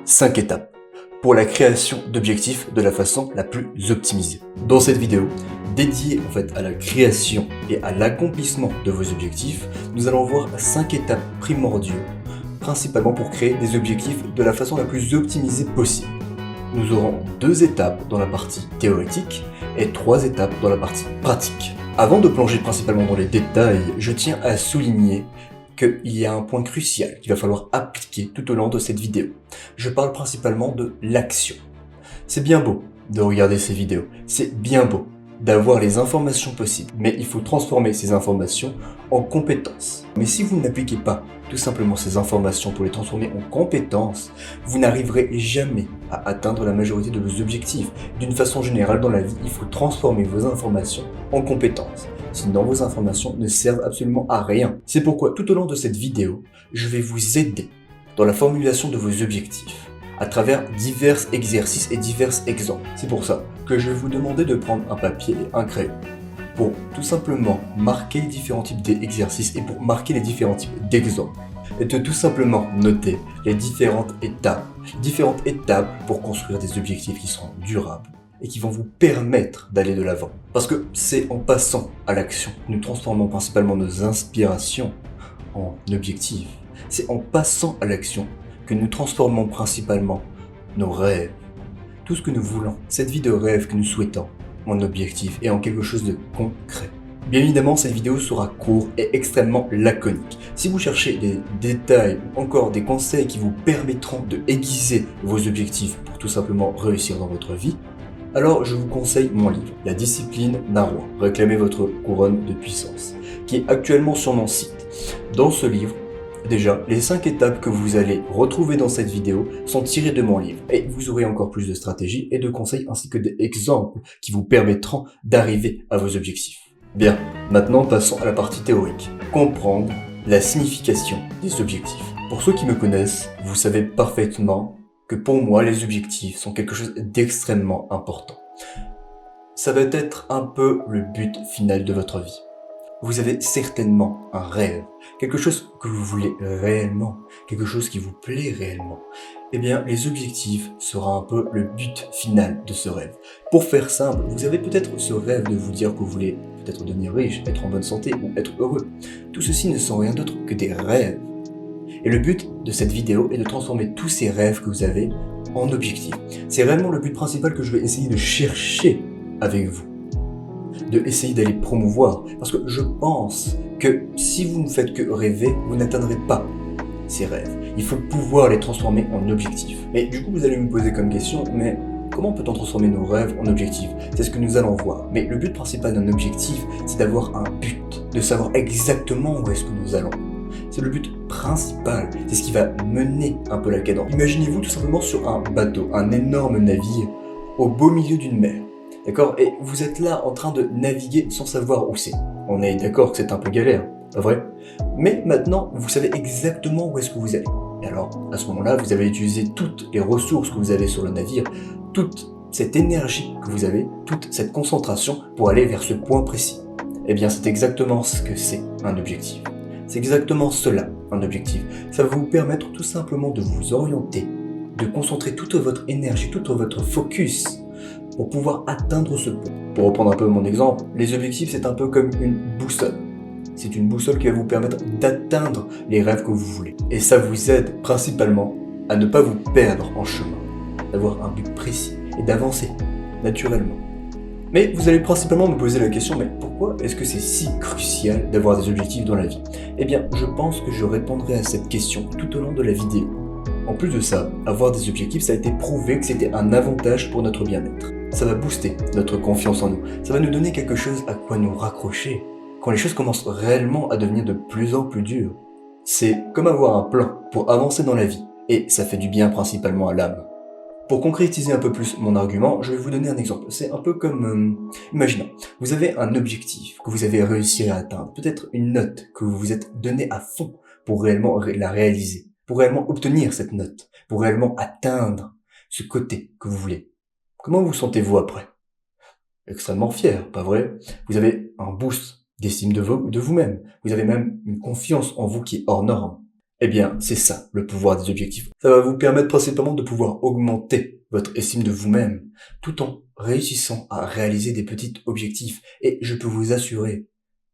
5 étapes pour la création d'objectifs de la façon la plus optimisée. Dans cette vidéo, dédiée à la création et à l'accomplissement de vos objectifs, nous allons voir 5 étapes primordiales, principalement pour créer des objectifs de la façon la plus optimisée possible. Nous aurons 2 étapes dans la partie théorique et 3 étapes dans la partie pratique. Avant de plonger principalement dans les détails, je tiens à souligner qu'il y a un point crucial qu'il va falloir appliquer tout au long de cette vidéo. Je parle principalement de l'action. C'est bien beau de regarder ces vidéos, c'est bien beau d'avoir les informations possibles, mais il faut transformer ces informations en compétences. Mais si vous n'appliquez pas tout simplement ces informations pour les transformer en compétences, vous n'arriverez jamais à atteindre la majorité de vos objectifs. D'une façon générale dans la vie, il faut transformer vos informations en compétences. Sinon vos informations ne servent absolument à rien. C'est pourquoi tout au long de cette vidéo, je vais vous aider dans la formulation de vos objectifs à travers divers exercices et divers exemples. C'est pour ça que je vais vous demander de prendre un papier et un crayon pour tout simplement marquer les différents types d'exercices et pour marquer les différents types d'exemples. Et de tout simplement noter les différentes étapes pour construire des objectifs qui seront durables et qui vont vous permettre d'aller de l'avant. Parce que c'est en passant à l'action que nous transformons principalement nos inspirations en objectifs. C'est en passant à l'action que nous transformons principalement nos rêves, tout ce que nous voulons, cette vie de rêve que nous souhaitons, en objectif et en quelque chose de concret. Bien évidemment, cette vidéo sera courte et extrêmement laconique. Si vous cherchez des détails ou encore des conseils qui vous permettront de aiguiser vos objectifs pour tout simplement réussir dans votre vie, alors je vous conseille mon livre, La discipline d'un roi, réclamez votre couronne de puissance, qui est actuellement sur mon site. Dans ce livre, déjà, les 5 étapes que vous allez retrouver dans cette vidéo sont tirées de mon livre et vous aurez encore plus de stratégies et de conseils ainsi que d'exemples qui vous permettront d'arriver à vos objectifs. Bien, maintenant passons à la partie théorique. Comprendre la signification des objectifs. Pour ceux qui me connaissent, vous savez parfaitement que pour moi, les objectifs sont quelque chose d'extrêmement important. Ça va être un peu le but final de votre vie. Vous avez certainement un rêve, quelque chose que vous voulez réellement, quelque chose qui vous plaît réellement. Eh bien, les objectifs sera un peu le but final de ce rêve. Pour faire simple, vous avez peut-être ce rêve de vous dire que vous voulez peut-être devenir riche, être en bonne santé ou être heureux. Tout ceci ne sont rien d'autre que des rêves. Et le but de cette vidéo est de transformer tous ces rêves que vous avez en objectifs. C'est réellement le but principal que je vais essayer de chercher avec vous. De essayer d'aller promouvoir. Parce que je pense que si vous ne faites que rêver, vous n'atteindrez pas ces rêves. Il faut pouvoir les transformer en objectifs. Et du coup, vous allez me poser comme question, mais comment peut-on transformer nos rêves en objectifs? C'est ce que nous allons voir. Mais le but principal d'un objectif, c'est d'avoir un but, de savoir exactement où est-ce que nous allons. C'est le but principal, c'est ce qui va mener un peu la cadence. Imaginez-vous tout simplement sur un bateau, un énorme navire, au beau milieu d'une mer. D'accord? Et vous êtes là en train de naviguer sans savoir où c'est. On est d'accord que c'est un peu galère, pas vrai? Mais maintenant, vous savez exactement où est-ce que vous allez. Et alors, à ce moment-là, vous avez utilisé toutes les ressources que vous avez sur le navire, toute cette énergie que vous avez, toute cette concentration pour aller vers ce point précis. Eh bien, c'est exactement ce que c'est un objectif. C'est exactement cela, un objectif. Ça va vous permettre tout simplement de vous orienter, de concentrer toute votre énergie, tout votre focus pour pouvoir atteindre ce point. Pour reprendre un peu mon exemple, les objectifs c'est un peu comme une boussole. C'est une boussole qui va vous permettre d'atteindre les rêves que vous voulez. Et ça vous aide principalement à ne pas vous perdre en chemin, d'avoir un but précis et d'avancer naturellement. Mais vous allez principalement me poser la question, mais pourquoi est-ce que c'est si crucial d'avoir des objectifs dans la vie? Eh bien, je pense que je répondrai à cette question tout au long de la vidéo. En plus de ça, avoir des objectifs, ça a été prouvé que c'était un avantage pour notre bien-être. Ça va booster notre confiance en nous. Ça va nous donner quelque chose à quoi nous raccrocher quand les choses commencent réellement à devenir de plus en plus dures. C'est comme avoir un plan pour avancer dans la vie et ça fait du bien principalement à l'âme. Pour concrétiser un peu plus mon argument, je vais vous donner un exemple. C'est un peu comme, imaginons, vous avez un objectif que vous avez réussi à atteindre, peut-être une note que vous vous êtes donnée à fond pour réellement la réaliser, pour réellement obtenir cette note, pour réellement atteindre ce côté que vous voulez. Comment vous sentez-vous après? Extrêmement fier, pas vrai? Vous avez un boost d'estime de vous-même. Vous avez même une confiance en vous qui est hors norme. Eh bien, c'est ça, le pouvoir des objectifs. Ça va vous permettre principalement de pouvoir augmenter votre estime de vous-même, tout en réussissant à réaliser des petits objectifs. Et je peux vous assurer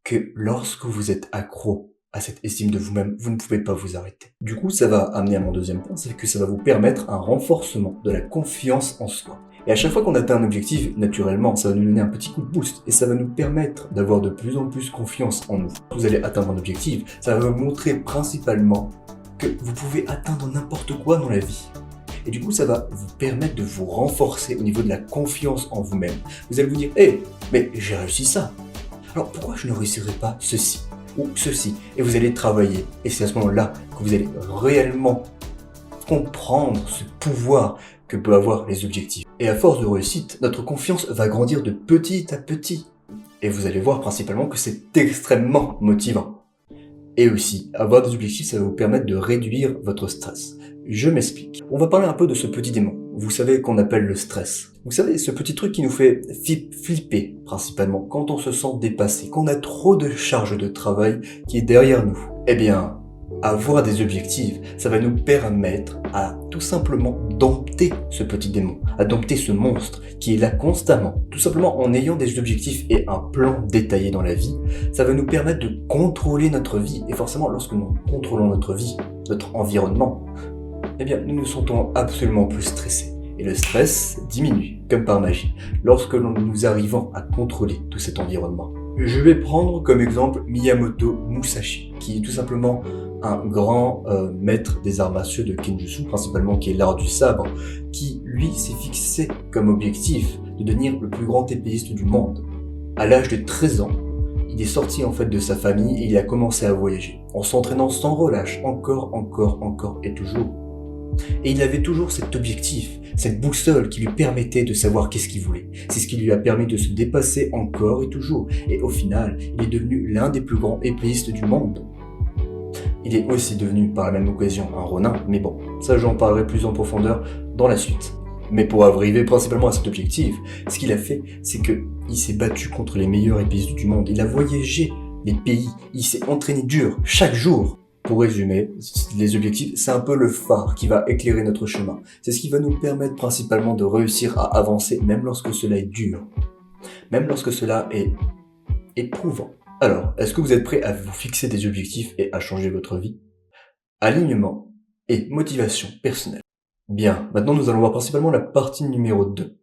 que lorsque vous êtes accro à cette estime de vous-même, vous ne pouvez pas vous arrêter. Du coup, ça va amener à mon deuxième point, c'est que ça va vous permettre un renforcement de la confiance en soi. Et à chaque fois qu'on atteint un objectif, naturellement, ça va nous donner un petit coup de boost et ça va nous permettre d'avoir de plus en plus confiance en nous. Vous allez atteindre un objectif, ça va vous montrer principalement que vous pouvez atteindre n'importe quoi dans la vie. Et du coup, ça va vous permettre de vous renforcer au niveau de la confiance en vous-même. Vous allez vous dire, hey, mais j'ai réussi ça. Alors pourquoi je ne réussirais pas ceci ou ceci? Et vous allez travailler. Et c'est à ce moment-là que vous allez réellement comprendre ce pouvoir que peuvent avoir les objectifs. Et à force de réussite, notre confiance va grandir de petit à petit. Et vous allez voir principalement que c'est extrêmement motivant. Et aussi, avoir des objectifs, ça va vous permettre de réduire votre stress. Je m'explique. On va parler un peu de ce petit démon. Vous savez qu'on appelle le stress. Vous savez, ce petit truc qui nous fait flipper, principalement, quand on se sent dépassé, qu'on a trop de charge de travail qui est derrière nous. Eh bien, avoir des objectifs, ça va nous permettre à tout simplement dompter ce petit démon, à dompter ce monstre qui est là constamment. Tout simplement en ayant des objectifs et un plan détaillé dans la vie, ça va nous permettre de contrôler notre vie. Et forcément, lorsque nous contrôlons notre vie, notre environnement, eh bien, nous nous sentons absolument plus stressés. Et le stress diminue, comme par magie, lorsque nous arrivons à contrôler tout cet environnement. Je vais prendre comme exemple Miyamoto Musashi, qui est tout simplement un grand maître des arts martiaux de Kenjutsu, principalement qui est l'art du sabre, qui lui s'est fixé comme objectif de devenir le plus grand épéiste du monde. À l'âge de 13 ans, il est sorti en fait de sa famille et il a commencé à voyager, en s'entraînant sans relâche, encore et toujours. Et il avait toujours cet objectif, cette boussole qui lui permettait de savoir qu'est-ce qu'il voulait. C'est ce qui lui a permis de se dépasser encore et toujours. Et au final, il est devenu l'un des plus grands épéistes du monde. Il est aussi devenu par la même occasion un ronin, mais bon, ça j'en parlerai plus en profondeur dans la suite. Mais pour arriver principalement à cet objectif, ce qu'il a fait, c'est qu'il s'est battu contre les meilleurs épéistes du monde. Il a voyagé les pays, il s'est entraîné dur chaque jour. Pour résumer, les objectifs, c'est un peu le phare qui va éclairer notre chemin. C'est ce qui va nous permettre principalement de réussir à avancer, même lorsque cela est dur. Même lorsque cela est éprouvant. Alors, est-ce que vous êtes prêt à vous fixer des objectifs et à changer votre vie? Alignement et motivation personnelle. Bien, maintenant nous allons voir principalement la partie numéro 2.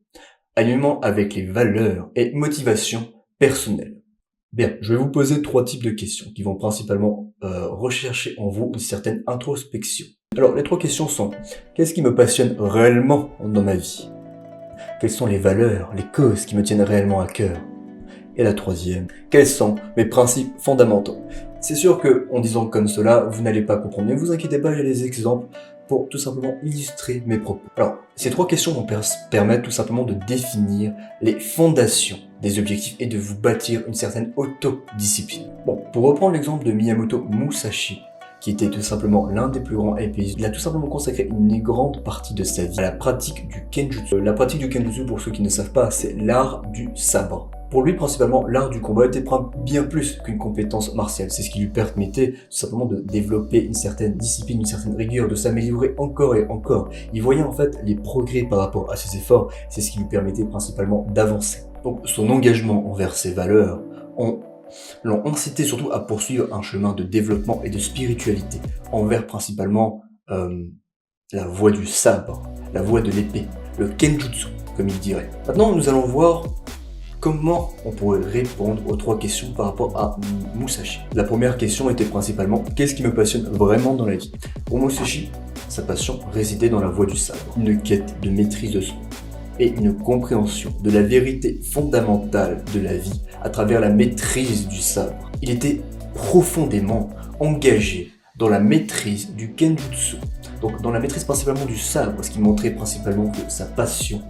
Alignement avec les valeurs et motivation personnelle. Bien, je vais vous poser 3 types de questions qui vont principalement rechercher en vous une certaine introspection. Alors, les 3 questions sont: qu'est-ce qui me passionne réellement dans ma vie? Quelles sont les valeurs, les causes qui me tiennent réellement à cœur? Et la 3e, quels sont mes principes fondamentaux? C'est sûr que, en disant comme cela, vous n'allez pas comprendre, mais ne vous inquiétez pas, j'ai des exemples pour tout simplement illustrer mes propos. Alors, ces 3 questions vont permettre tout simplement de définir les fondations des objectifs et de vous bâtir une certaine autodiscipline. Bon, pour reprendre l'exemple de Miyamoto Musashi, qui était tout simplement l'un des plus grands épéistes, il a tout simplement consacré une grande partie de sa vie à la pratique du Kenjutsu. La pratique du Kenjutsu, pour ceux qui ne savent pas, c'est l'art du sabre. Pour lui, principalement, l'art du combat était bien plus qu'une compétence martiale. C'est ce qui lui permettait tout simplement de développer une certaine discipline, une certaine rigueur, de s'améliorer encore et encore. Il voyait en fait les progrès par rapport à ses efforts. C'est ce qui lui permettait principalement d'avancer. Donc son engagement envers ses valeurs l'ont incité surtout à poursuivre un chemin de développement et de spiritualité envers principalement la voie du sabre, la voie de l'épée, le Kenjutsu, comme il dirait. Maintenant, nous allons voir comment on pourrait répondre aux 3 questions par rapport à Musashi. La première question était principalement: qu'est-ce qui me passionne vraiment dans la vie? Pour Musashi, sa passion résidait dans la voie du sabre, une quête de maîtrise de soi et une compréhension de la vérité fondamentale de la vie à travers la maîtrise du sabre. Il était profondément engagé dans la maîtrise du Kenjutsu, donc dans la maîtrise principalement du sabre, ce qui montrait principalement que sa passion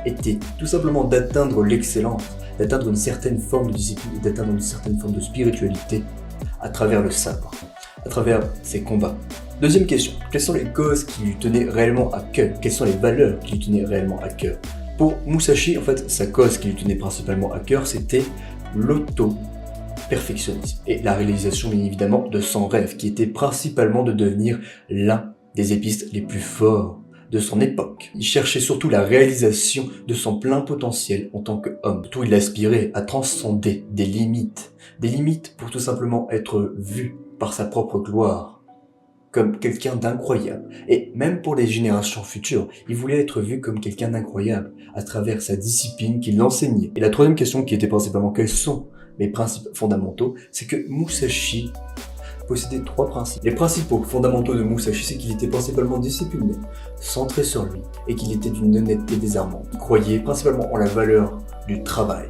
était tout simplement d'atteindre l'excellence, d'atteindre une certaine forme de discipline et d'atteindre une certaine forme de spiritualité à travers le sabre, à travers ses combats. Deuxième question, quelles sont les causes qui lui tenaient réellement à cœur? Quelles sont les valeurs qui lui tenaient réellement à cœur? Pour Musashi, en fait, sa cause qui lui tenait principalement à cœur, c'était perfectionnisme et la réalisation bien évidemment de son rêve qui était principalement de devenir l'un des épistes les plus forts de son époque. Il cherchait surtout la réalisation de son plein potentiel en tant qu'homme. Surtout, il aspirait à transcender des limites pour tout simplement être vu par sa propre gloire, comme quelqu'un d'incroyable. Et même pour les générations futures, il voulait être vu comme quelqu'un d'incroyable à travers sa discipline qu'il enseignait. Et la troisième question qui était principalement quels sont les principes fondamentaux, c'est que Musashi possédait 3 principes. Les principaux fondamentaux de Musashi, c'est qu'il était principalement discipliné, centré sur lui, et qu'il était d'une honnêteté désarmante. Il croyait principalement en la valeur du travail,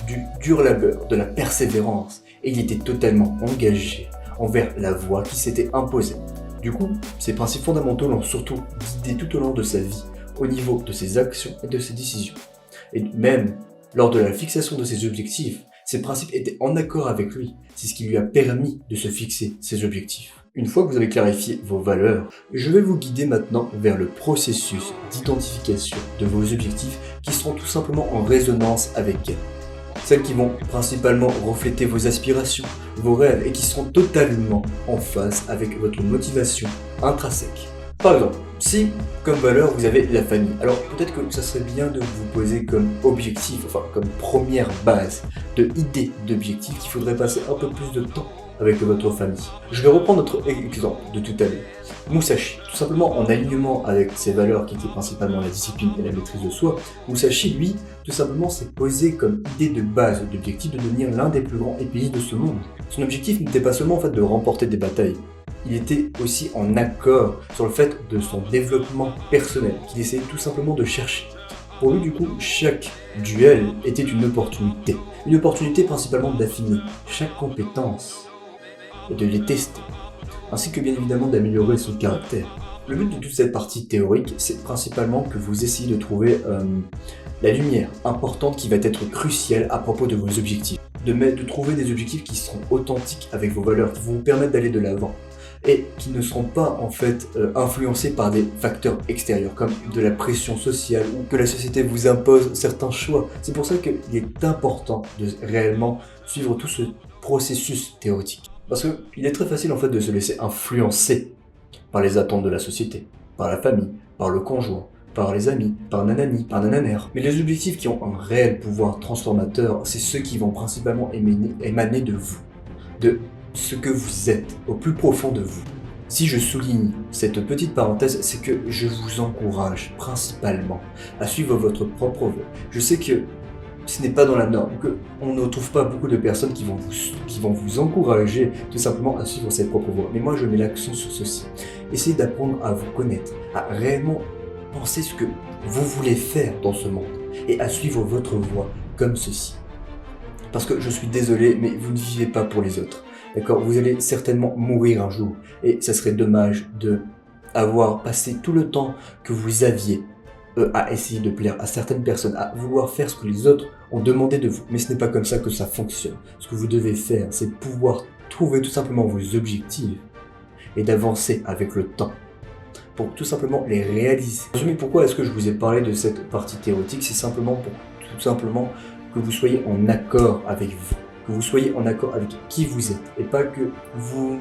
du dur labeur, de la persévérance, et il était totalement engagé envers la voie qui s'était imposée. Du coup, ces principes fondamentaux l'ont surtout guidé tout au long de sa vie, au niveau de ses actions et de ses décisions. Et même lors de la fixation de ses objectifs, ces principes étaient en accord avec lui. C'est ce qui lui a permis de se fixer ses objectifs. Une fois que vous avez clarifié vos valeurs, je vais vous guider maintenant vers le processus d'identification de vos objectifs qui seront tout simplement en résonance avec elles. Celles qui vont principalement refléter vos aspirations, vos rêves et qui seront totalement en phase avec votre motivation intrinsèque. Par exemple, si comme valeur vous avez la famille, alors peut-être que ça serait bien de vous poser comme objectif, enfin comme première base de idée d'objectif qu'il faudrait passer un peu plus de temps avec votre famille. Je vais reprendre notre exemple de tout à l'heure. Musashi, tout simplement en alignement avec ses valeurs qui étaient principalement la discipline et la maîtrise de soi, Musashi, lui, tout simplement s'est posé comme idée de base d'objectif de devenir l'un des plus grands épéistes de ce monde. Son objectif n'était pas seulement en fait de remporter des batailles, il était aussi en accord sur le fait de son développement personnel, qu'il essayait tout simplement de chercher. Pour lui, du coup, chaque duel était une opportunité principalement d'affiner chaque compétence et de les tester, ainsi que bien évidemment d'améliorer son caractère. Le but de toute cette partie théorique, c'est principalement que vous essayez de trouver la lumière importante qui va être cruciale à propos de vos objectifs, de trouver des objectifs qui seront authentiques avec vos valeurs, qui vont vous permettre d'aller de l'avant, et qui ne seront pas en fait influencés par des facteurs extérieurs comme de la pression sociale ou que la société vous impose certains choix. C'est pour ça qu'il est important de réellement suivre tout ce processus théorique. Parce qu'il est très facile en fait de se laisser influencer par les attentes de la société, par la famille, par le conjoint, par les amis, par nanani, par nananère. Mais les objectifs qui ont un réel pouvoir transformateur, c'est ceux qui vont principalement émaner de vous, de ce que vous êtes, au plus profond de vous. Si je souligne cette petite parenthèse, c'est que je vous encourage principalement à suivre votre propre voie. Je sais que ce n'est pas dans la norme, qu'on ne trouve pas beaucoup de personnes qui vont vous encourager tout simplement à suivre cette propre voie. Mais moi, je mets l'accent sur ceci. Essayez d'apprendre à vous connaître, à réellement penser ce que vous voulez faire dans ce monde et à suivre votre voie comme ceci. Parce que je suis désolé, mais vous ne vivez pas pour les autres. D'accord, vous allez certainement mourir un jour et ça serait dommage de avoir passé tout le temps que vous aviez à essayer de plaire à certaines personnes, à vouloir faire ce que les autres ont demandé de vous. Mais ce n'est pas comme ça que ça fonctionne. Ce que vous devez faire, c'est pouvoir trouver tout simplement vos objectifs et d'avancer avec le temps pour tout simplement les réaliser. Mais pourquoi est-ce que je vous ai parlé de cette partie théorique? C'est simplement pour tout simplement que vous soyez en accord avec vous. Que vous soyez en accord avec qui vous êtes et pas que vous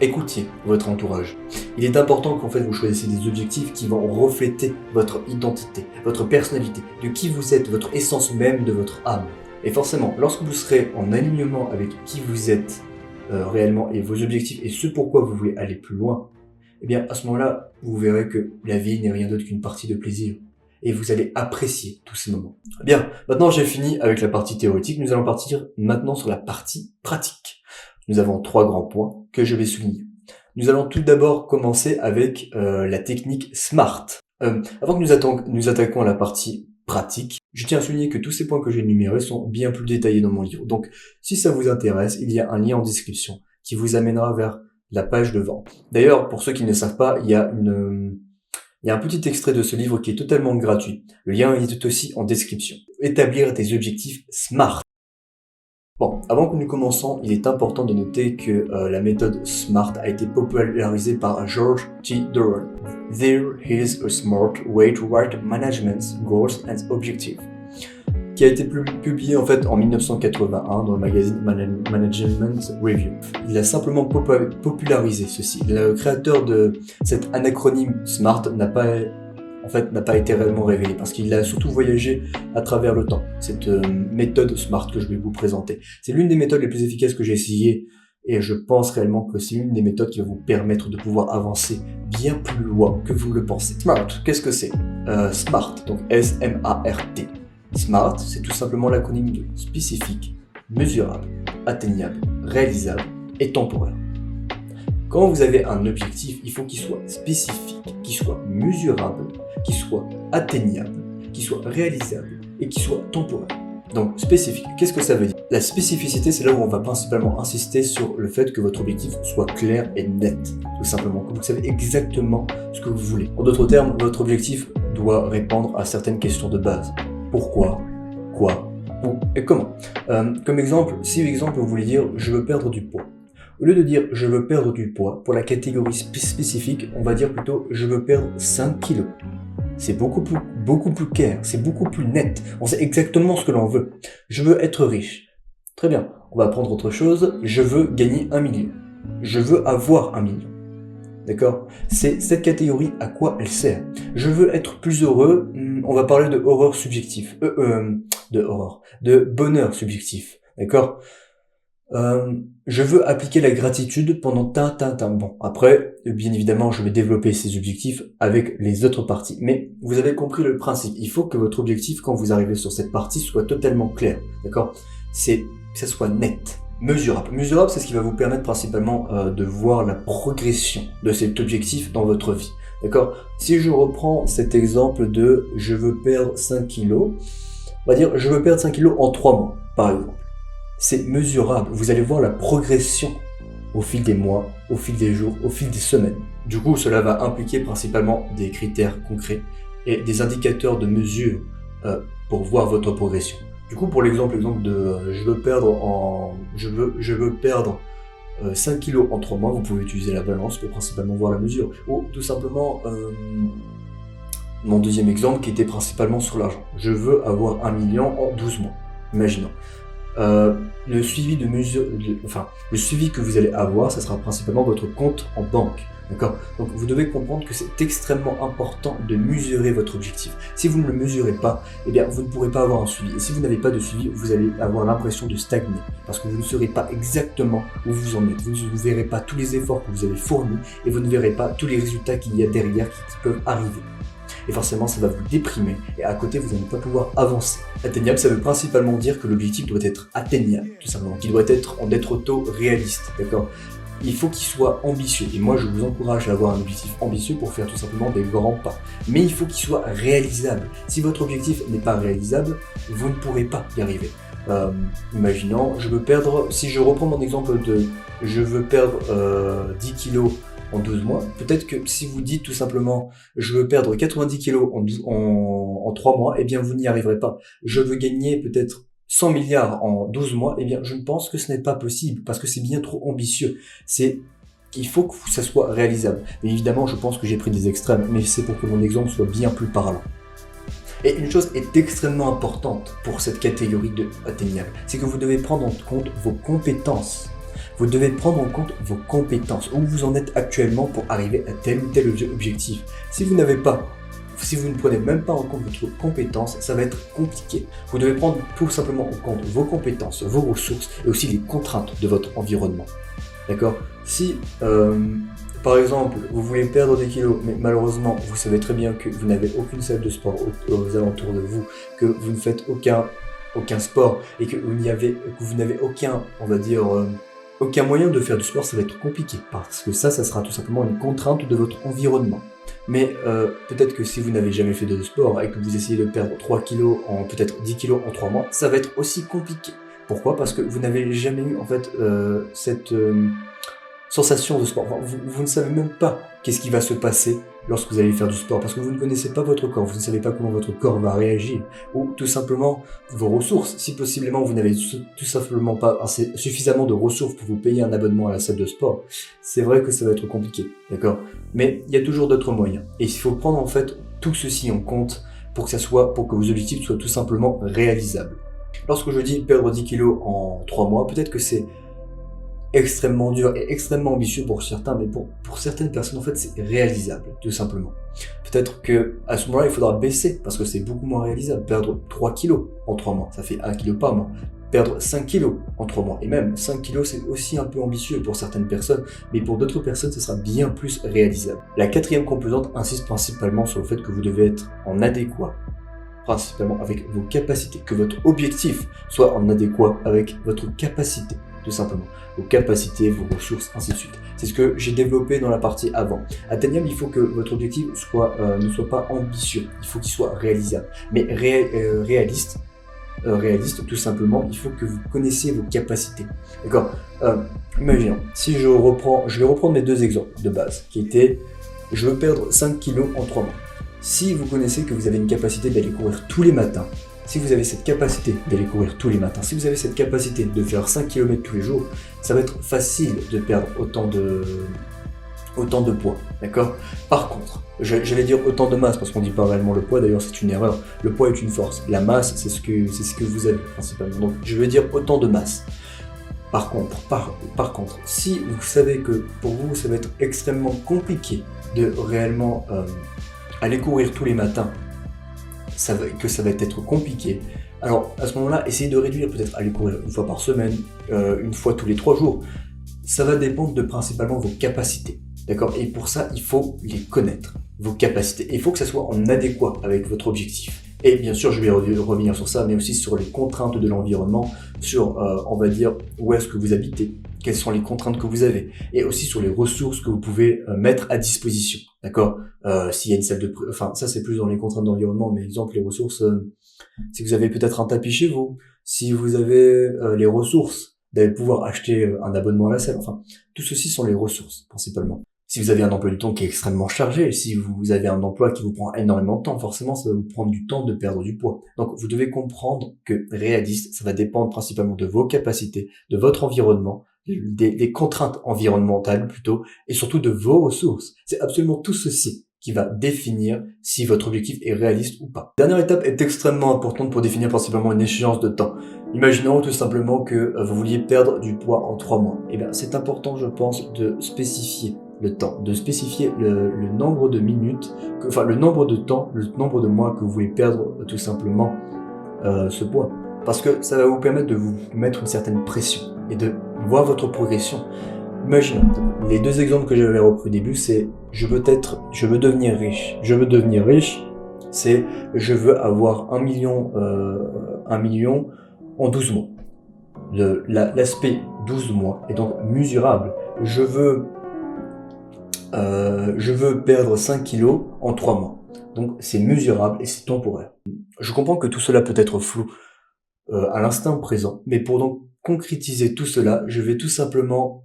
écoutiez votre entourage. Il est important qu'en fait vous choisissiez des objectifs qui vont refléter votre identité, votre personnalité, de qui vous êtes, votre essence même de votre âme. Et forcément, lorsque vous serez en alignement avec qui vous êtes réellement et vos objectifs et ce pourquoi vous voulez aller plus loin, eh bien à ce moment-là, vous verrez que la vie n'est rien d'autre qu'une partie de plaisir. Et vous allez apprécier tous ces moments. Bien, maintenant j'ai fini avec la partie théorique, nous allons partir maintenant sur la partie pratique. Nous avons 3 grands points que je vais souligner. Nous allons tout d'abord commencer avec la technique SMART. Avant que nous attaquions à la partie pratique, je tiens à souligner que tous ces points que j'ai énumérés sont bien plus détaillés dans mon livre. Donc si ça vous intéresse, il y a un lien en description qui vous amènera vers la page de vente. D'ailleurs, pour ceux qui ne le savent pas, il y a un petit extrait de ce livre qui est totalement gratuit. Le lien est aussi en description. Établir des objectifs SMART. Bon, avant que nous commençons, il est important de noter que la méthode SMART a été popularisée par George T. Doran. There is a smart way to write management's goals and objectives. qui a été publié en fait en 1981 dans le magazine Management Review. Il a simplement popularisé ceci. Le créateur de cet anacronyme SMART n'a pas été réellement révélé parce qu'il a surtout voyagé à travers le temps. Cette méthode SMART que je vais vous présenter. C'est l'une des méthodes les plus efficaces que j'ai essayé et je pense réellement que c'est une des méthodes qui va vous permettre de pouvoir avancer bien plus loin que vous le pensez. SMART, qu'est-ce que c'est? SMART, donc S-M-A-R-T. SMART, c'est tout simplement l'acronyme de spécifique, mesurable, atteignable, réalisable et temporaire. Quand vous avez un objectif, il faut qu'il soit spécifique, qu'il soit mesurable, qu'il soit atteignable, qu'il soit réalisable et qu'il soit temporaire. Donc spécifique, qu'est-ce que ça veut dire? La spécificité, c'est là où on va principalement insister sur le fait que votre objectif soit clair et net, tout simplement, que vous savez exactement ce que vous voulez. En d'autres termes, votre objectif doit répondre à certaines questions de base. Pourquoi, quoi, où et comment. Comme exemple, si vous voulez dire « je veux perdre du poids », au lieu de dire « je veux perdre du poids », pour la catégorie spécifique, on va dire plutôt « je veux perdre 5 kilos ». C'est beaucoup plus clair, c'est beaucoup plus net, on sait exactement ce que l'on veut. Je veux être riche. Très bien, on va prendre autre chose, je veux gagner 1 million. Je veux avoir 1 million. D'accord? C'est cette catégorie, à quoi elle sert? Je veux être plus heureux, on va parler de horreur subjectif, de bonheur subjectif. D'accord? Je veux appliquer la gratitude pendant Bon, après, bien évidemment, je vais développer ces objectifs avec les autres parties. Mais vous avez compris le principe. Il faut que votre objectif, quand vous arrivez sur cette partie, soit totalement clair. D'accord? Que ça soit net. Mesurable. Mesurable, c'est ce qui va vous permettre principalement de voir la progression de cet objectif dans votre vie. D'accord? Si je reprends cet exemple de « je veux perdre 5 kilos », on va dire « je veux perdre 5 kilos en 3 mois », par exemple. C'est mesurable. Vous allez voir la progression au fil des mois, au fil des jours, au fil des semaines. Du coup, cela va impliquer principalement des critères concrets et des indicateurs de mesure pour voir votre progression. Du coup, pour l'exemple de je veux perdre 5 kilos en 3 mois, vous pouvez utiliser la balance pour principalement voir la mesure. Ou tout simplement, mon deuxième exemple qui était principalement sur l'argent. Je veux avoir 1 million en 12 mois, imaginons. Le suivi le suivi que vous allez avoir, ça sera principalement votre compte en banque. D'accord? Donc vous devez comprendre que c'est extrêmement important de mesurer votre objectif. Si vous ne le mesurez pas, eh bien vous ne pourrez pas avoir un suivi. Et si vous n'avez pas de suivi, vous allez avoir l'impression de stagner. Parce que vous ne saurez pas exactement où vous en êtes. Vous ne verrez pas tous les efforts que vous avez fournis et vous ne verrez pas tous les résultats qu'il y a derrière qui peuvent arriver. Et forcément, ça va vous déprimer et à côté, vous n'allez pas pouvoir avancer. Atteignable, ça veut principalement dire que l'objectif doit être atteignable, tout simplement, qu'il doit être en être auto-réaliste, d'accord? Il faut qu'il soit ambitieux. Et moi, je vous encourage à avoir un objectif ambitieux pour faire tout simplement des grands pas. Mais il faut qu'il soit réalisable. Si votre objectif n'est pas réalisable, vous ne pourrez pas y arriver. Imaginons, si je reprends mon exemple de je veux perdre 10 kilos en 12 mois, peut-être que si vous dites tout simplement je veux perdre 90 kilos en 3 mois, eh bien vous n'y arriverez pas. Je veux gagner peut-être 100 milliards en 12 mois, eh bien je pense que ce n'est pas possible parce que c'est bien trop ambitieux. Il faut que ça soit réalisable. Mais évidemment, je pense que j'ai pris des extrêmes, mais c'est pour que mon exemple soit bien plus parlant. Et une chose est extrêmement importante pour cette catégorie de atteignable, c'est que vous devez prendre en compte vos compétences. Vous devez prendre en compte vos compétences, où vous en êtes actuellement pour arriver à tel ou tel objectif. Si vous ne prenez même pas en compte votre compétence, ça va être compliqué. Vous devez prendre tout simplement en compte vos compétences, vos ressources et aussi les contraintes de votre environnement. D'accord? Si, par exemple, vous voulez perdre des kilos, mais malheureusement, vous savez très bien que vous n'avez aucune salle de sport aux alentours de vous, que vous ne faites aucun sport et que vous n'avez aucun, on va dire, aucun moyen de faire du sport, ça va être compliqué parce que ça sera tout simplement une contrainte de votre environnement. Mais peut-être que si vous n'avez jamais fait de sport et que vous essayez de perdre 3 kilos peut-être 10 kilos en 3 mois, ça va être aussi compliqué. Pourquoi? Parce que vous n'avez jamais eu en fait cette sensation de sport. Enfin, vous ne savez même pas qu'est-ce qui va se passer lorsque vous allez faire du sport, parce que vous ne connaissez pas votre corps, vous ne savez pas comment votre corps va réagir, ou tout simplement vos ressources. Si possiblement vous n'avez tout simplement pas suffisamment de ressources pour vous payer un abonnement à la salle de sport, c'est vrai que ça va être compliqué, d'accord? Mais il y a toujours d'autres moyens, et il faut prendre en fait tout ceci en compte pour que vos objectifs soient tout simplement réalisables. Lorsque je dis perdre 10 kilos en 3 mois, peut-être que c'est extrêmement dur et extrêmement ambitieux pour certains, mais pour certaines personnes, en fait, c'est réalisable, tout simplement. Peut-être que à ce moment-là, il faudra baisser, parce que c'est beaucoup moins réalisable. Perdre 3 kilos en 3 mois, ça fait 1 kilo par mois. Perdre 5 kilos en 3 mois, et même 5 kilos, c'est aussi un peu ambitieux pour certaines personnes, mais pour d'autres personnes, ce sera bien plus réalisable. La quatrième composante insiste principalement sur le fait que vous devez être en adéquat, principalement avec vos capacités, que votre objectif soit en adéquat avec votre capacité, tout simplement. Vos capacités, vos ressources, ainsi de suite. C'est ce que j'ai développé dans la partie avant. Atteignable, il faut que votre objectif ne soit pas ambitieux, il faut qu'il soit réalisable, mais réaliste, tout simplement. Il faut que vous connaissiez vos capacités. D'accord. Imaginons, si je vais reprendre mes deux exemples de base, qui étaient, je veux perdre 5 kilos en 3 mois. Si vous connaissez que vous avez une capacité d'aller courir tous les matins, si vous avez cette capacité d'aller courir tous les matins, si vous avez cette capacité de faire 5 km tous les jours, ça va être facile de perdre autant de poids, d'accord? Par contre, j'allais dire autant de masse, parce qu'on ne dit pas réellement le poids, d'ailleurs c'est une erreur. Le poids est une force, la masse c'est ce que vous avez principalement. Donc je veux dire autant de masse. Par contre, si vous savez que pour vous ça va être extrêmement compliqué de réellement aller courir tous les matins, que ça va être compliqué, alors à ce moment-là, essayez de réduire, peut-être aller courir une fois par semaine, une fois tous les 3 jours. Ça va dépendre de principalement vos capacités, d'accord? Et pour ça, il faut les connaître, vos capacités. Et il faut que ça soit en adéquat avec votre objectif. Et bien sûr, je vais revenir sur ça, mais aussi sur les contraintes de l'environnement, sur, on va dire, où est-ce que vous habitez, quelles sont les contraintes que vous avez, et aussi sur les ressources que vous pouvez mettre à disposition, d'accord? S'il y a une salle de... Enfin, ça c'est plus dans les contraintes d'environnement, mais exemple, les ressources, si vous avez peut-être un tapis chez vous, si vous avez les ressources d'aller pouvoir acheter un abonnement à la salle, enfin, tout ceci sont les ressources, principalement. Si vous avez un emploi du temps qui est extrêmement chargé, si vous avez un emploi qui vous prend énormément de temps, forcément ça va vous prendre du temps de perdre du poids. Donc vous devez comprendre que réaliste, ça va dépendre principalement de vos capacités, de votre environnement, des contraintes environnementales plutôt, et surtout de vos ressources. C'est absolument tout ceci qui va définir si votre objectif est réaliste ou pas. La dernière étape est extrêmement importante pour définir principalement une échéance de temps. Imaginons tout simplement que vous vouliez perdre du poids en 3 mois. Eh bien, c'est important, je pense, de spécifier le temps, de spécifier le nombre de minutes, le nombre de temps, le nombre de mois que vous voulez perdre tout simplement ce poids. Parce que ça va vous permettre de vous mettre une certaine pression et de voir votre progression. Imaginons, les deux exemples que j'avais repris au début, c'est je veux devenir riche. Je veux devenir riche, c'est je veux avoir 1 million en 12 mois. L'aspect 12 mois est donc mesurable. Je veux perdre 5 kilos en 3 mois. Donc c'est mesurable et c'est temporaire. Je comprends que tout cela peut être flou à l'instant présent, mais pour donc concrétiser tout cela, je vais tout simplement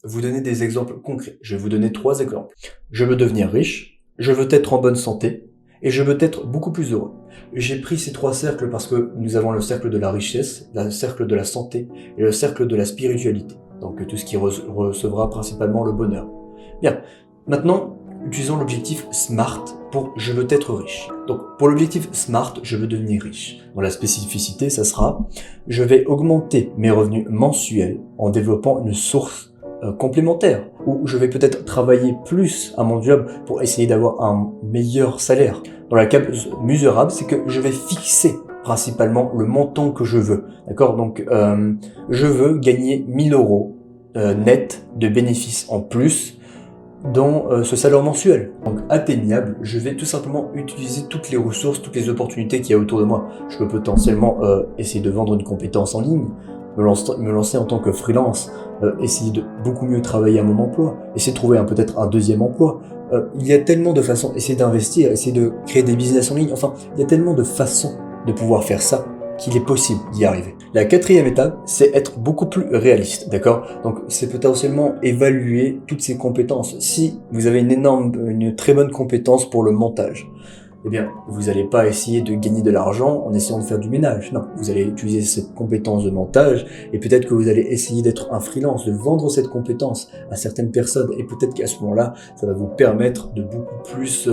vous donner des exemples concrets. Je vais vous donner 3 exemples. Je veux devenir riche, je veux être en bonne santé, et je veux être beaucoup plus heureux. J'ai pris ces 3 cercles parce que nous avons le cercle de la richesse, le cercle de la santé, et le cercle de la spiritualité. Donc tout ce qui recevra principalement le bonheur. Bien, maintenant, utilisons l'objectif SMART pour « je veux être riche ». Donc, pour l'objectif SMART, je veux devenir riche. Dans la spécificité, ça sera « je vais augmenter mes revenus mensuels en développant une source complémentaire » ou « je vais peut-être travailler plus à mon job pour essayer d'avoir un meilleur salaire ». Dans la case mesurable, c'est que je vais fixer principalement le montant que je veux. D'accord? Donc, je veux gagner 1 000 euros net de bénéfices en plus dans ce salaire mensuel. Donc atteignable, je vais tout simplement utiliser toutes les ressources, toutes les opportunités qu'il y a autour de moi. Je peux potentiellement essayer de vendre une compétence en ligne, me lancer en tant que freelance, essayer de beaucoup mieux travailler à mon emploi, essayer de trouver peut-être un deuxième emploi. Il y a tellement de façons, essayer d'investir, essayer de créer des business en ligne, enfin, il y a tellement de façons de pouvoir faire ça qu'il est possible d'y arriver. La 4e étape, c'est être beaucoup plus réaliste, d'accord? Donc, c'est potentiellement évaluer toutes ces compétences. Si vous avez une très bonne compétence pour le montage, eh bien, vous n'allez pas essayer de gagner de l'argent en essayant de faire du ménage. Non, vous allez utiliser cette compétence de montage et peut-être que vous allez essayer d'être un freelance, de vendre cette compétence à certaines personnes et peut-être qu'à ce moment-là, ça va vous permettre de beaucoup plus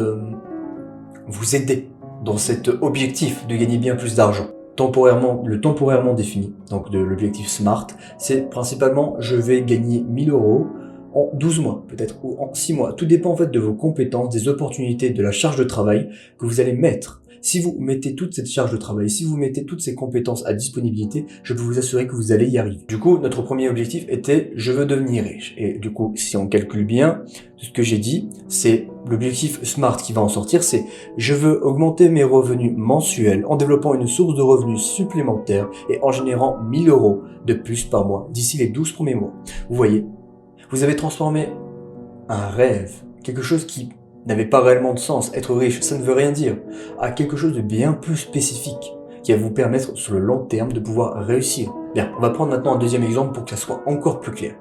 vous aider dans cet objectif de gagner bien plus d'argent. Temporairement défini, donc de l'objectif SMART, c'est principalement je vais gagner 1000 euros en 12 mois, peut-être, ou en 6 mois. Tout dépend en fait de vos compétences, des opportunités, de la charge de travail que vous allez mettre. Si vous mettez toute cette charge de travail, si vous mettez toutes ces compétences à disponibilité, je peux vous assurer que vous allez y arriver. Du coup, notre premier objectif était je veux devenir riche. Et du coup, si on calcule bien, tout ce que j'ai dit, c'est l'objectif SMART qui va en sortir, c'est je veux augmenter mes revenus mensuels en développant une source de revenus supplémentaire et en générant 1000 euros de plus par mois d'ici les 12 premiers mois. Vous voyez, vous avez transformé un rêve, quelque chose qui n'avait pas réellement de sens, être riche, ça ne veut rien dire, à quelque chose de bien plus spécifique, qui va vous permettre sur le long terme de pouvoir réussir. Bien, on va prendre maintenant un deuxième exemple pour que ça soit encore plus clair.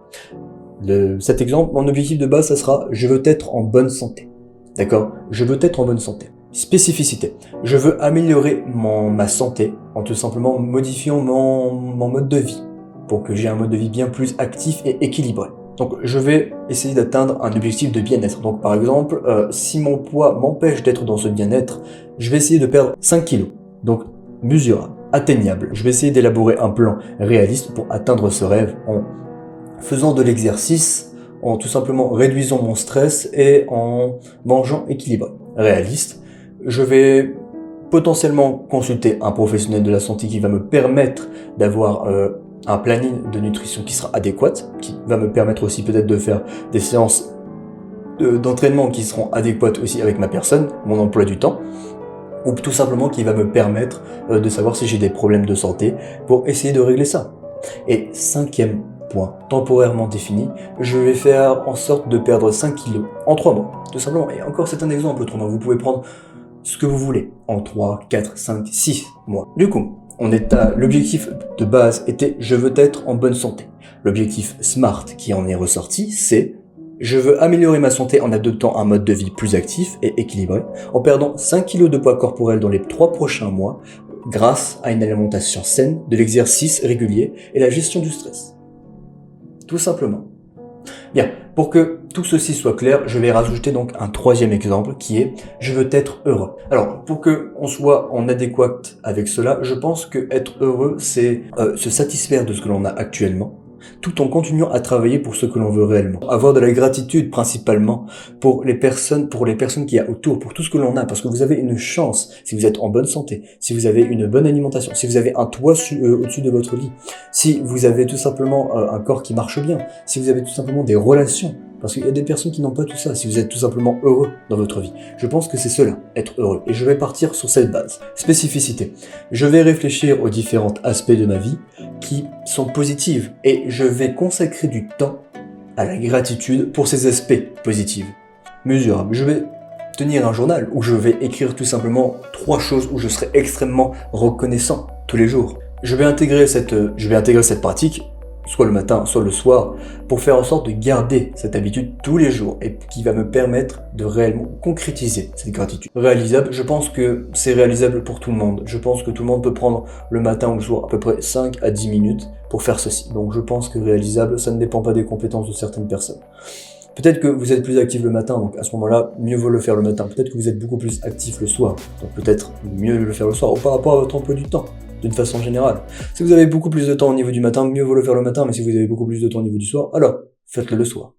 Cet exemple, mon objectif de base, ça sera « je veux être en bonne santé ». D'accord ? Je veux être en bonne santé. Spécificité. Je veux améliorer ma santé en tout simplement modifiant mon mode de vie, pour que j'ai un mode de vie bien plus actif et équilibré. Donc je vais essayer d'atteindre un objectif de bien-être. Donc par exemple, si mon poids m'empêche d'être dans ce bien-être, je vais essayer de perdre 5 kilos. Donc mesurable, atteignable. Je vais essayer d'élaborer un plan réaliste pour atteindre ce rêve en faisant de l'exercice, en tout simplement réduisant mon stress et en mangeant équilibré. Réaliste, je vais potentiellement consulter un professionnel de la santé qui va me permettre d'avoir un planning de nutrition qui sera adéquat, qui va me permettre aussi peut-être de faire des séances d'entraînement qui seront adéquates aussi avec ma personne, mon emploi du temps, ou tout simplement qui va me permettre de savoir si j'ai des problèmes de santé pour essayer de régler ça. Et cinquième point, temporairement défini, je vais faire en sorte de perdre 5 kilos en 3 mois, tout simplement. Et encore, c'est un exemple, 3 mois. Vous pouvez prendre ce que vous voulez en 3, 4, 5, 6 mois. Du coup, l'objectif de base était je veux être en bonne santé. L'objectif SMART qui en est ressorti, c'est je veux améliorer ma santé en adoptant un mode de vie plus actif et équilibré, en perdant 5 kg de poids corporel dans les 3 prochains mois, grâce à une alimentation saine, de l'exercice régulier et la gestion du stress. Tout simplement. Bien, pour que tout ceci soit clair, je vais rajouter donc un troisième exemple qui est « je veux être heureux ». Alors, pour que on soit en adéquat avec cela, je pense que être heureux, c'est se satisfaire de ce que l'on a actuellement, tout en continuant à travailler pour ce que l'on veut réellement. Avoir de la gratitude principalement pour les personnes qu'il y a autour, pour tout ce que l'on a, parce que vous avez une chance si vous êtes en bonne santé, si vous avez une bonne alimentation, si vous avez un toit au-dessus de votre lit, si vous avez tout simplement un corps qui marche bien, si vous avez tout simplement des relations, parce qu'il y a des personnes qui n'ont pas tout ça, si vous êtes tout simplement heureux dans votre vie. Je pense que c'est cela, être heureux. Et je vais partir sur cette base. Spécificité. Je vais réfléchir aux différents aspects de ma vie qui sont positifs et je vais consacrer du temps à la gratitude pour ces aspects positifs. Mesurable. Je vais tenir un journal où je vais écrire tout simplement 3 choses où je serai extrêmement reconnaissant tous les jours. Je vais intégrer cette pratique soit le matin, soit le soir, pour faire en sorte de garder cette habitude tous les jours et qui va me permettre de réellement concrétiser cette gratitude. Réalisable, je pense que c'est réalisable pour tout le monde. Je pense que tout le monde peut prendre le matin ou le soir à peu près 5 à 10 minutes pour faire ceci. Donc je pense que réalisable, ça ne dépend pas des compétences de certaines personnes. Peut-être que vous êtes plus actif le matin, donc à ce moment-là, mieux vaut le faire le matin. Peut-être que vous êtes beaucoup plus actif le soir, donc peut-être mieux le faire le soir, ou par rapport à votre emploi du temps. D'une façon générale. Si vous avez beaucoup plus de temps au niveau du matin, mieux vaut le faire le matin, mais si vous avez beaucoup plus de temps au niveau du soir, alors faites-le le soir.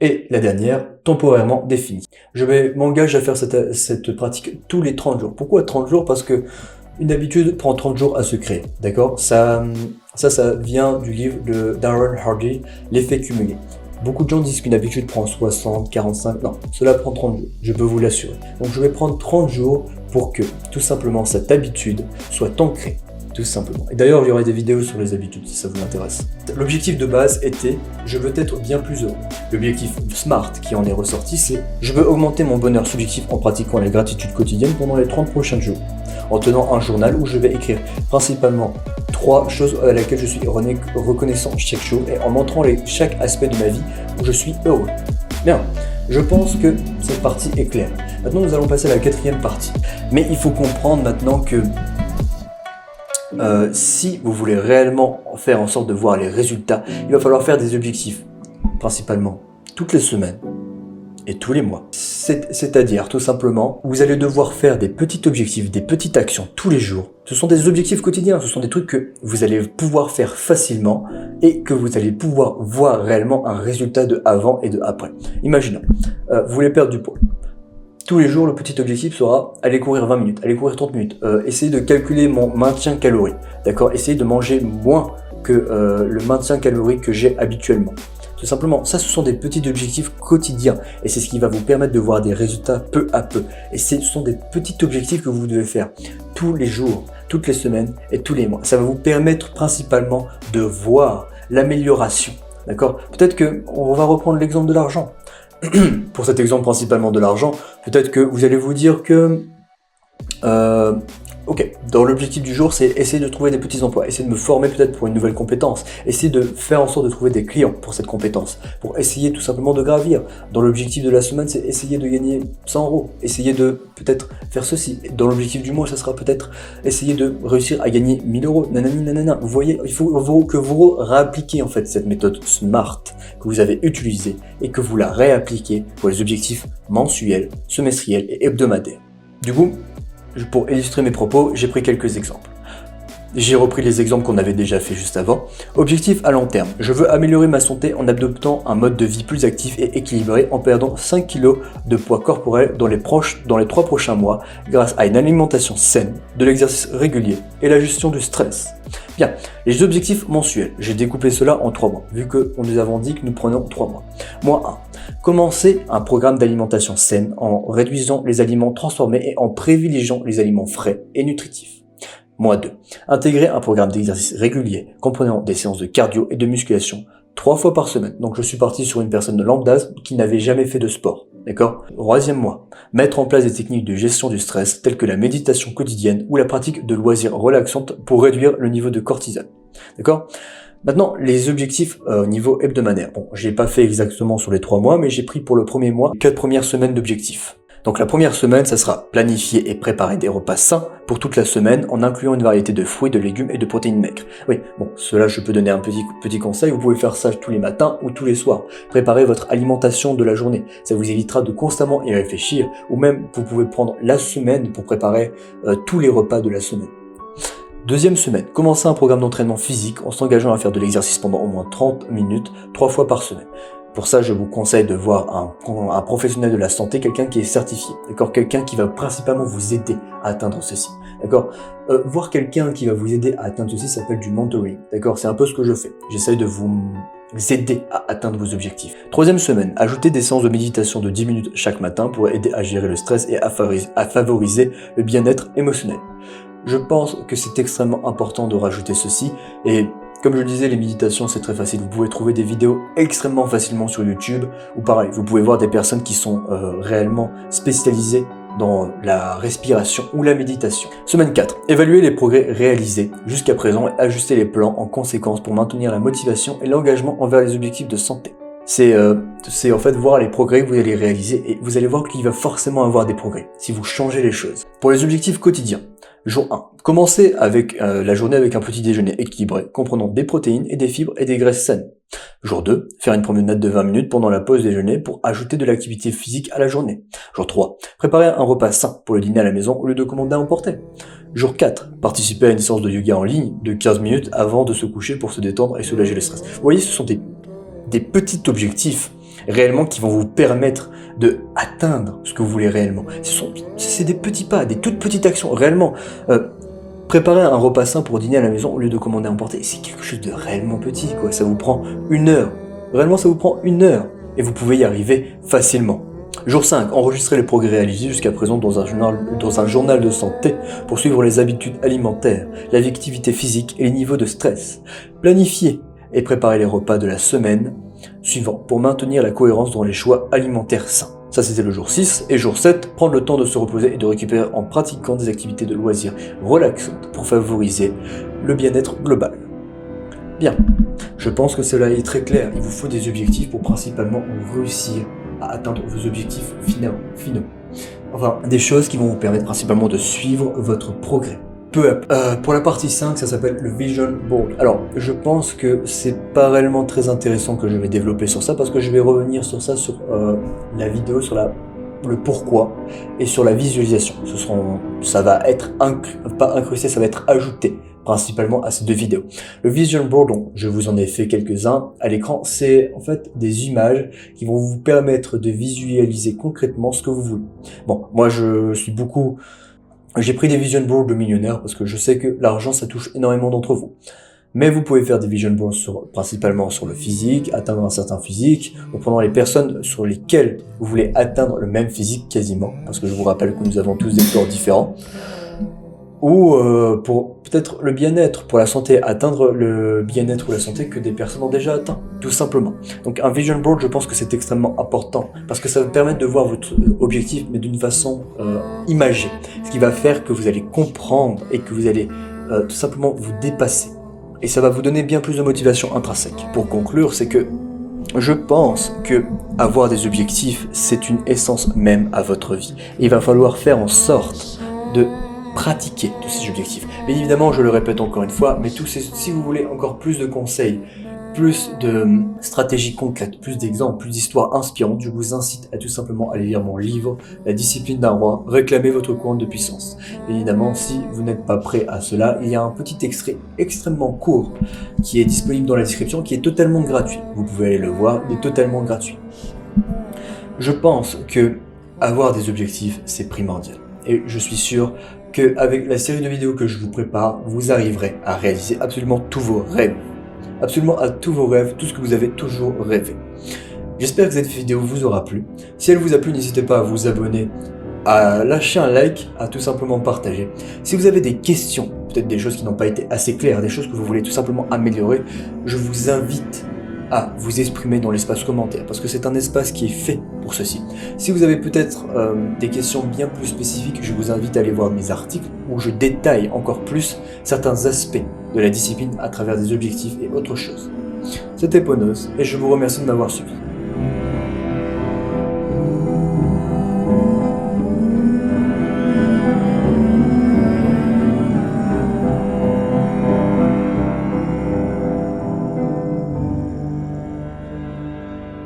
Et la dernière, temporairement définie. Je m'engage à faire cette pratique tous les 30 jours. Pourquoi 30 jours ? Parce que une habitude prend 30 jours à se créer, d'accord ? Ça vient du livre de Darren Hardy, l'effet cumulé. Beaucoup de gens disent qu'une habitude prend 60, 45, non, cela prend 30 jours, je peux vous l'assurer. Donc je vais prendre 30 jours pour que, tout simplement, cette habitude soit ancrée, tout simplement. Et d'ailleurs, il y aura des vidéos sur les habitudes, si ça vous intéresse. L'objectif de base était, je veux être bien plus heureux. L'objectif SMART qui en est ressorti, c'est, je veux augmenter mon bonheur subjectif en pratiquant la gratitude quotidienne pendant les 30 prochains jours, en tenant un journal où je vais écrire principalement 3 choses à laquelle je suis reconnaissant chaque jour et en montrant chaque aspect de ma vie où je suis heureux. Bien, je pense que cette partie est claire. Maintenant, nous allons passer à la 4e partie. Mais il faut comprendre maintenant que si vous voulez réellement faire en sorte de voir les résultats, il va falloir faire des objectifs, principalement toutes les semaines, et tous les mois. C'est-à-dire, tout simplement, vous allez devoir faire des petits objectifs, des petites actions tous les jours. Ce sont des objectifs quotidiens, ce sont des trucs que vous allez pouvoir faire facilement et que vous allez pouvoir voir réellement un résultat de avant et de après. Imaginons, vous voulez perdre du poids. Tous les jours, le petit objectif sera aller courir 20 minutes, aller courir 30 minutes, essayer de calculer mon maintien calorique, d'accord? Essayer de manger moins que le maintien calorique que j'ai habituellement. Tout simplement, ça ce sont des petits objectifs quotidiens et c'est ce qui va vous permettre de voir des résultats peu à peu. Et ce sont des petits objectifs que vous devez faire tous les jours, toutes les semaines et tous les mois. Ça va vous permettre principalement de voir l'amélioration, d'accord? Peut-être que on va reprendre l'exemple de l'argent. Pour cet exemple principalement de l'argent, peut-être que vous allez vous dire que ok, dans l'objectif du jour, c'est essayer de trouver des petits emplois, essayer de me former peut-être pour une nouvelle compétence, essayer de faire en sorte de trouver des clients pour cette compétence, pour essayer tout simplement de gravir. Dans l'objectif de la semaine, c'est essayer de gagner 100 €, essayer de peut-être faire ceci. Dans l'objectif du mois, ça sera peut-être essayer de réussir à gagner 1000 €, nanani nanana. Vous voyez, il faut que vous réappliquiez en fait cette méthode SMART que vous avez utilisée et que vous la réappliquez pour les objectifs mensuels, semestriels et hebdomadaires. Du coup, pour illustrer mes propos, j'ai pris quelques exemples. J'ai repris les exemples qu'on avait déjà fait juste avant. Objectif à long terme. Je veux améliorer ma santé en adoptant un mode de vie plus actif et équilibré en perdant 5 kg de poids corporel dans les 3 prochains mois grâce à une alimentation saine, de l'exercice régulier et la gestion du stress. Bien, les objectifs mensuels. J'ai découpé cela en 3 mois, vu que nous avons dit que nous prenions 3 mois. Mois 1. Commencer un programme d'alimentation saine en réduisant les aliments transformés et en privilégiant les aliments frais et nutritifs. Mois 2. Intégrer un programme d'exercice régulier comprenant des séances de cardio et de musculation 3 fois par semaine. Donc je suis parti sur une personne de lambda qui n'avait jamais fait de sport. D'accord? 3e mois. Mettre en place des techniques de gestion du stress telles que la méditation quotidienne ou la pratique de loisirs relaxantes pour réduire le niveau de cortisol. D'accord? Maintenant, les objectifs au niveau hebdomadaire. Bon, je l'ai pas fait exactement sur les 3 mois, mais j'ai pris pour le premier mois 4 premières semaines d'objectifs. Donc la première semaine, ça sera planifier et préparer des repas sains pour toute la semaine en incluant une variété de fruits, de légumes et de protéines maigres. Oui, bon, cela je peux donner un petit conseil, vous pouvez faire ça tous les matins ou tous les soirs. Préparez votre alimentation de la journée, ça vous évitera de constamment y réfléchir ou même vous pouvez prendre la semaine pour préparer tous les repas de la semaine. Deuxième semaine, commencez un programme d'entraînement physique en s'engageant à faire de l'exercice pendant au moins 30 minutes, 3 fois par semaine. Pour ça, je vous conseille de voir un professionnel de la santé, quelqu'un qui est certifié, d'accord, quelqu'un qui va principalement vous aider à atteindre ceci, d'accord. Voir quelqu'un qui va vous aider à atteindre ceci s'appelle du mentoring, d'accord. C'est un peu ce que je fais. J'essaye de vous aider à atteindre vos objectifs. Troisième semaine, ajoutez des séances de méditation de 10 minutes chaque matin pour aider à gérer le stress et à favoriser le bien-être émotionnel. Je pense que c'est extrêmement important de rajouter ceci et comme je le disais, les méditations c'est très facile, vous pouvez trouver des vidéos extrêmement facilement sur YouTube ou pareil, vous pouvez voir des personnes qui sont réellement spécialisées dans la respiration ou la méditation. Semaine 4. Évaluer les progrès réalisés jusqu'à présent et ajuster les plans en conséquence pour maintenir la motivation et l'engagement envers les objectifs de santé. C'est en fait voir les progrès que vous allez réaliser et vous allez voir qu'il va forcément avoir des progrès si vous changez les choses. Pour les objectifs quotidiens, jour 1. Commencez avec la journée avec un petit déjeuner équilibré, comprenant des protéines et des fibres et des graisses saines. Jour 2. Faire une promenade de 20 minutes pendant la pause déjeuner pour ajouter de l'activité physique à la journée. Jour 3. Préparer un repas sain pour le dîner à la maison au lieu de commander à emporter. Jour 4. Participer à une séance de yoga en ligne de 15 minutes avant de se coucher pour se détendre et soulager le stress. Vous voyez, ce sont des petits objectifs réellement qui vont vous permettre de atteindre ce que vous voulez réellement. C'est des petits pas, des toutes petites actions. Réellement, préparer un repas sain pour dîner à la maison au lieu de commander à emporter, c'est quelque chose de réellement petit, quoi. Ça vous prend 1 heure. Réellement, ça vous prend 1 heure. Et vous pouvez y arriver facilement. Jour 5. Enregistrer les progrès réalisés jusqu'à présent dans un journal de santé pour suivre les habitudes alimentaires, la activité physique et les niveaux de stress. Planifier et préparer les repas de la semaine suivant pour maintenir la cohérence dans les choix alimentaires sains. Ça c'était le jour 6 et jour 7, prendre le temps de se reposer et de récupérer en pratiquant des activités de loisirs relaxantes pour favoriser le bien-être global. Bien, je pense que cela est très clair, il vous faut des objectifs pour principalement réussir à atteindre vos objectifs finaux. Enfin, des choses qui vont vous permettre principalement de suivre votre progrès. peu à peu. Pour la partie 5, ça s'appelle le Vision Board. Alors, je pense que c'est pas réellement très intéressant que je vais développer sur ça, parce que je vais revenir sur ça sur la vidéo, sur le pourquoi et sur la visualisation. Ça va être pas incrusté, ça va être ajouté principalement à ces deux vidéos. Le Vision Board, donc, je vous en ai fait quelques-uns à l'écran, c'est en fait des images qui vont vous permettre de visualiser concrètement ce que vous voulez. Bon, moi j'ai pris des Vision Boards de millionnaires parce que je sais que l'argent ça touche énormément d'entre vous. Mais vous pouvez faire des Vision Boards principalement sur le physique, atteindre un certain physique, ou pendant les personnes sur lesquelles vous voulez atteindre le même physique quasiment, parce que je vous rappelle que nous avons tous des corps différents, ou pour peut-être le bien-être, pour la santé, atteindre le bien-être ou la santé que des personnes ont déjà atteint, tout simplement. Donc un Vision Board, je pense que c'est extrêmement important, parce que ça va permettre de voir votre objectif, mais d'une façon imagée, ce qui va faire que vous allez comprendre et que vous allez tout simplement vous dépasser. Et ça va vous donner bien plus de motivation intrinsèque. Pour conclure, c'est que je pense que avoir des objectifs, c'est une essence même à votre vie. Et il va falloir faire en sorte de pratiquer tous ces objectifs. Bien évidemment, je le répète encore une fois, mais si vous voulez encore plus de conseils, plus de stratégies concrètes, plus d'exemples, plus d'histoires inspirantes, je vous incite à tout simplement aller lire mon livre « La discipline d'un roi, réclamez votre couronne de puissance ». Évidemment, si vous n'êtes pas prêt à cela, il y a un petit extrait extrêmement court qui est disponible dans la description, qui est totalement gratuit. Vous pouvez aller le voir, il est totalement gratuit. Je pense que avoir des objectifs, c'est primordial. Et je suis sûr qu'avec la série de vidéos que je vous prépare, vous arriverez à réaliser absolument tous vos rêves. Absolument à tous vos rêves, tout ce que vous avez toujours rêvé. J'espère que cette vidéo vous aura plu. Si elle vous a plu, n'hésitez pas à vous abonner, à lâcher un like, à tout simplement partager. Si vous avez des questions, peut-être des choses qui n'ont pas été assez claires, des choses que vous voulez tout simplement améliorer, je vous invite à vous exprimer dans l'espace commentaire, parce que c'est un espace qui est fait pour ceci. Si vous avez peut-être des questions bien plus spécifiques, je vous invite à aller voir mes articles où je détaille encore plus certains aspects de la discipline à travers des objectifs et autre chose. C'était Ponos et je vous remercie de m'avoir suivi.